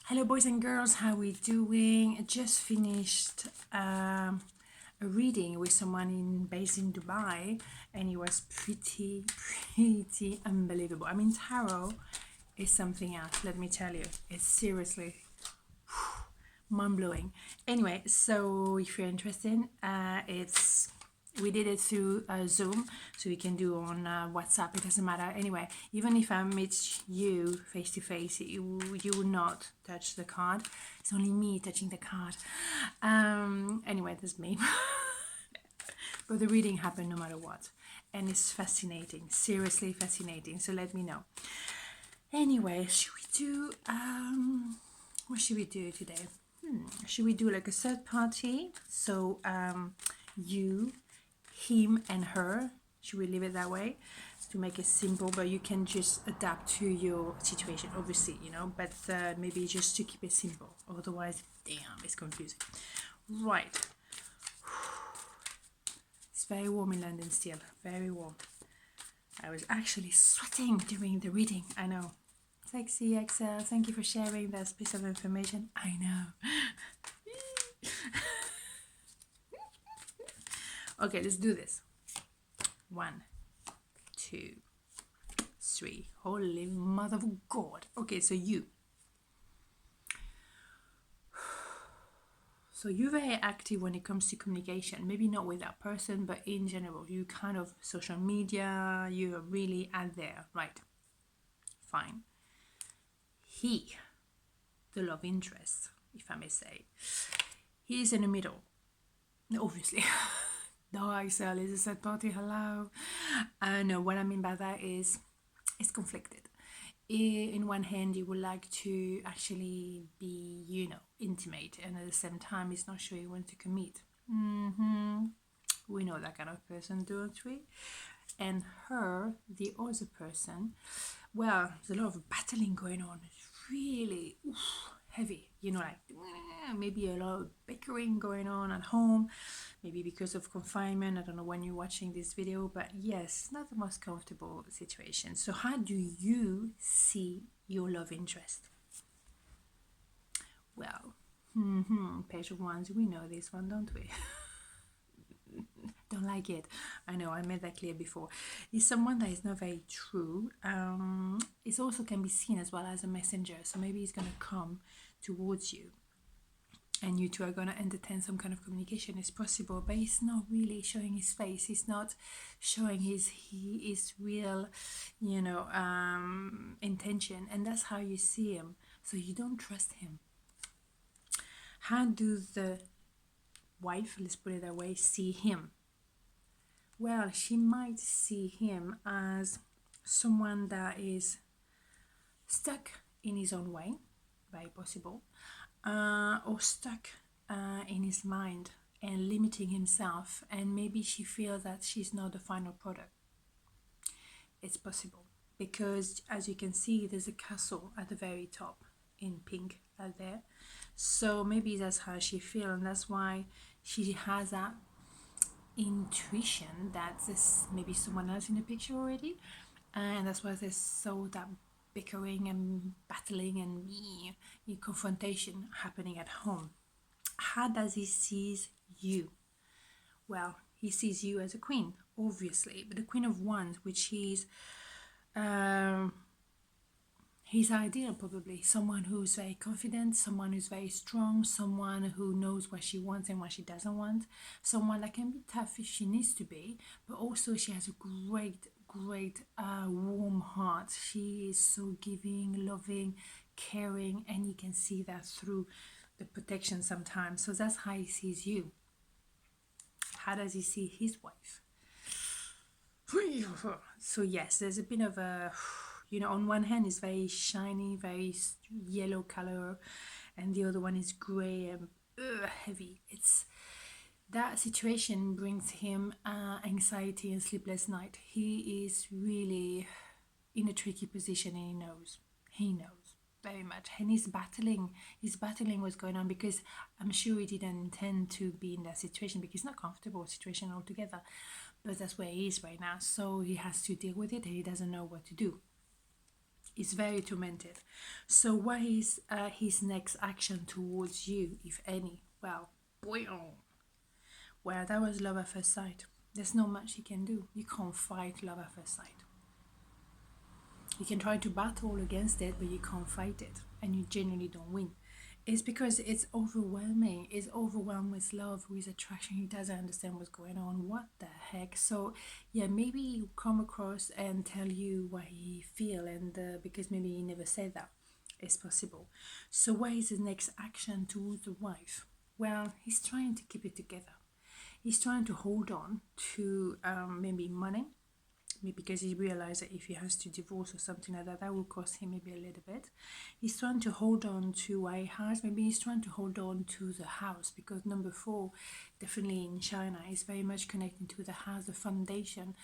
Hello boys and girls, how we doing? I just finished a reading with someone based in Dubai, and it was pretty unbelievable. I mean, tarot is something else, let me tell you. It's seriously mind-blowing. Anyway, so if you're interested, we did it through Zoom, so we can do on WhatsApp. It doesn't matter. Anyway, even if I meet you face to face, you will not touch the card. It's only me touching the card. Anyway, that's me. But the reading happened no matter what, and it's fascinating. Seriously fascinating. So let me know. Anyway, should we do? What should we do today? Should we do like a third party? So you, him and her. Should we leave it that way to make it simple? But you can just adapt to your situation, obviously, you know. But maybe just to keep it simple. Otherwise, damn, it's confusing. Right. It's very warm in London still. Very warm. I was actually sweating during the reading. I know. Sexy Axelle, thank you for sharing that piece of information. I know. Okay, let's do this. 1, 2, 3. Holy mother of God. Okay, so you. So you're very active when it comes to communication. Maybe not with that person, but in general, you kind of social media, you're really out there, right? Fine. He, the love interest, if I may say, he's in the middle, obviously. No, Axelle is a third party. Hello. No, what I mean by that is it's conflicted. In one hand, you would like to actually be, you know, intimate, and at the same time, it's not sure you want to commit. We know that kind of person, don't we? And her, the other person, well, there's a lot of battling going on. It's really heavy, you know, like maybe a lot of bickering going on at home, maybe because of confinement. I don't know when you're watching this video, but yes, not the most comfortable situation. So how do you see your love interest? Well, page of wands, we know this one, don't we? Don't like it. I know, I made that clear before. It's someone that is not very true. It also can be seen as well as a messenger. So maybe he's going to come towards you, and you two are going to entertain some kind of communication. It's possible, but he's not really showing his face. He's not showing his real, you know, intention, and that's how you see him. So you don't trust him. How do the wife, let's put it that way, see him? Well, she might see him as someone that is stuck in his own way, very possible, or stuck in his mind and limiting himself, and maybe she feels that she's not the final product. It's possible, because as you can see, there's a castle at the very top in pink out there. So maybe that's how she feels, and that's why she has that intuition that there's maybe someone else in the picture already, and that's why there's so that bickering and battling and confrontation happening at home. How does he see you? Well, he sees you as a queen, obviously, but the Queen of Wands, which is his ideal, probably someone who's very confident, someone who's very strong, someone who knows what she wants and what she doesn't want, someone that can be tough if she needs to be, but also she has a great warm heart. She is so giving, loving, caring, and you can see that through the protection sometimes. So that's how he sees you. How does he see his wife? So yes, there's a bit of a, you know, on one hand it's very shiny, very yellow color, and the other one is gray and heavy. It's that situation brings him anxiety and sleepless night. He is really in a tricky position, and he knows very much, and he's battling what's going on, because I'm sure he didn't intend to be in that situation, because it's not a comfortable situation altogether, but that's where he is right now. So he has to deal with it, and he doesn't know what to do. Is very tormented. So what is his next action towards you, if any? Well, boy, well, that was love at first sight. There's not much you can do. You can't fight love at first sight. You can try to battle against it, but you can't fight it, and you genuinely don't win. It's because it's overwhelming. It's overwhelmed with love, with attraction. He doesn't understand what's going on. What the heck? So yeah, maybe you come across and tell you what he feel, and because maybe he never said that. It's possible. So what is his next action towards the wife? Well, he's trying to keep it together. He's trying to hold on to maybe money, maybe because he realized that if he has to divorce or something like that, that will cost him maybe a little bit. He's trying to hold on to what he has. Maybe he's trying to hold on to the house, because number 4, definitely in China, is very much connected to the house, the foundation.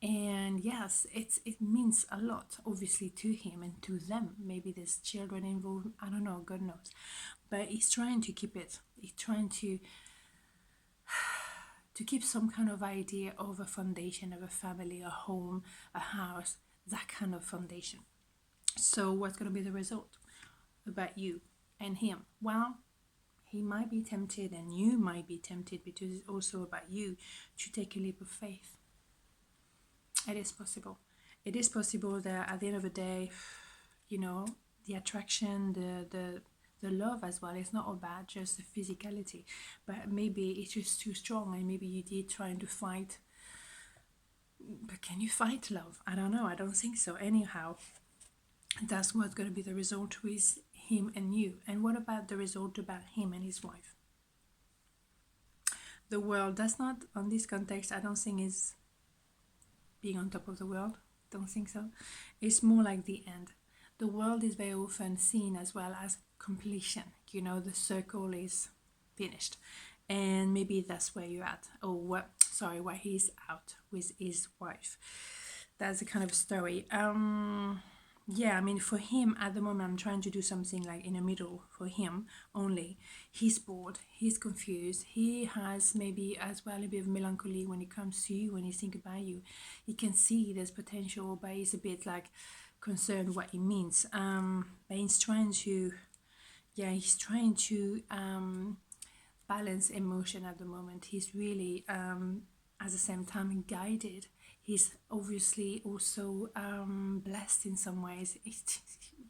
And yes, it means a lot, obviously, to him and to them. Maybe there's children involved. I don't know, God knows. But he's trying to keep it. He's trying to keep some kind of idea of a foundation, of a family, a home, a house, that kind of foundation. So what's going to be the result about you and him? Well, he might be tempted, and you might be tempted, because it's also about you, to take a leap of faith. It is possible. It is possible that at the end of the day, the attraction, the love as well, it's not about just the physicality, but maybe it's just too strong, and maybe you did trying to fight. But can you fight love? I don't know. I don't think so. Anyhow, that's what's going to be the result with him and you. And what about the result about him and his wife? The world, that's not, on this context, I don't think is being on top of the world. Don't think so. It's more like the end. The world is very often seen as well as completion. The circle is finished, and maybe that's where you're at. Or where he's out with his wife. That's the kind of story. Yeah, I mean, for him at the moment, I'm trying to do something like in the middle for him only. He's bored, he's confused, he has maybe as well a bit of melancholy when it comes to you, when he think about you. He can see there's potential, but he's a bit like concerned what it means. But he's trying to, balance emotion at the moment. He's really, at the same time, guided. He's obviously also blessed in some ways.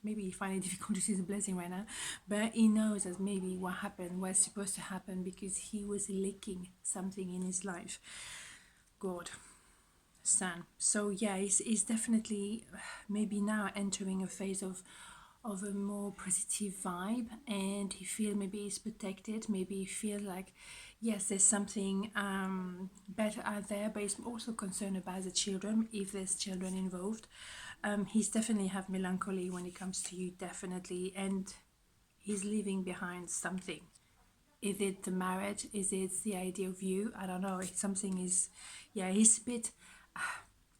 Maybe he finds it difficult to see the blessing right now, but he knows that maybe what happened was supposed to happen because he was lacking something in his life. God, son. So yeah, he's definitely maybe now entering a phase of a more positive vibe, and he feel maybe he's protected. Maybe he feel like yes, there's something better out there, but he's also concerned about the children, if there's children involved. He's definitely have melancholy when it comes to you, definitely, and he's leaving behind something. Is it the marriage? Is it the idea of you? I don't know. It's something is, yeah, he's a bit,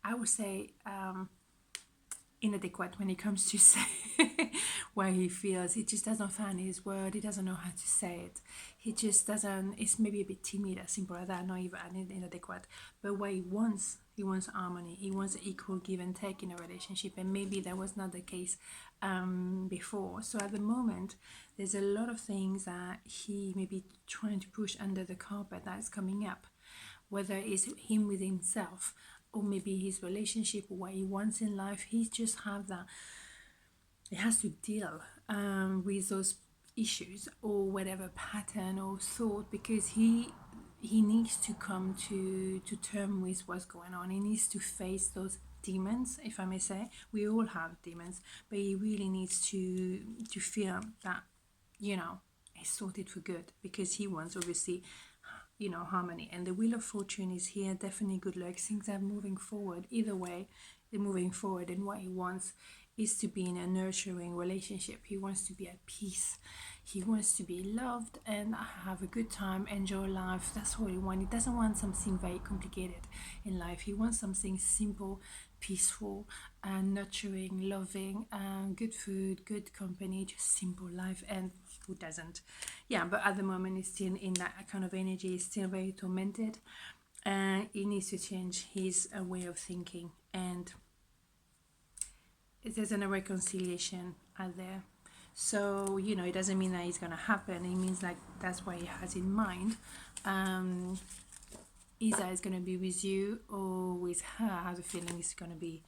I would say, inadequate when it comes to say where he feels. He just doesn't find his word. He doesn't know how to say it. He just doesn't. It's maybe a bit timid, as simple as that. Not even inadequate. But what he wants harmony. He wants equal give and take in a relationship, and maybe that was not the case before. So at the moment, there's a lot of things that he may be trying to push under the carpet that's coming up, whether it's him with himself, or maybe his relationship, or what he wants in life. He just have that. He has to deal with those issues or whatever pattern or thought, because he needs to come to term with what's going on. He needs to face those demons, if I may say. We all have demons, but he really needs to feel that he's sorted for good, because he wants, obviously, harmony. And the Wheel of Fortune is here. Definitely good luck. Things are moving forward. Either way, they're moving forward, and what he wants is to be in a nurturing relationship. He wants to be at peace. He wants to be loved and have a good time, enjoy life. That's what he wants. He doesn't want something very complicated in life. He wants something simple, peaceful, and nurturing, loving, good food, good company, just simple life. And who doesn't? Yeah, but at the moment he's still in that kind of energy. He's still very tormented, and he needs to change his way of thinking. And there's a reconciliation out there. So, you know, it doesn't mean that it's going to happen. It means like that's what he has in mind. Isa is going to be with you or with her. I have a feeling it's going to be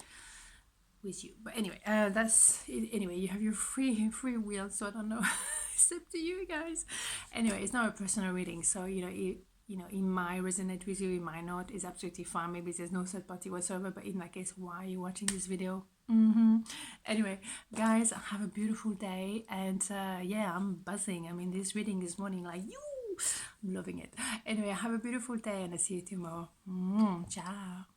with you. But anyway, that's it. Anyway, you have your free will, so I don't know. It's up to you guys. Anyway, it's not a personal reading, so you know it might resonate with you, it might not. It's absolutely fine. Maybe there's no third party whatsoever, but in that case, why are you watching this video? Anyway, guys, have a beautiful day, and yeah, I'm buzzing. I mean, this reading this morning, like you, I'm loving it. Anyway, have a beautiful day, and I'll see you tomorrow. Ciao.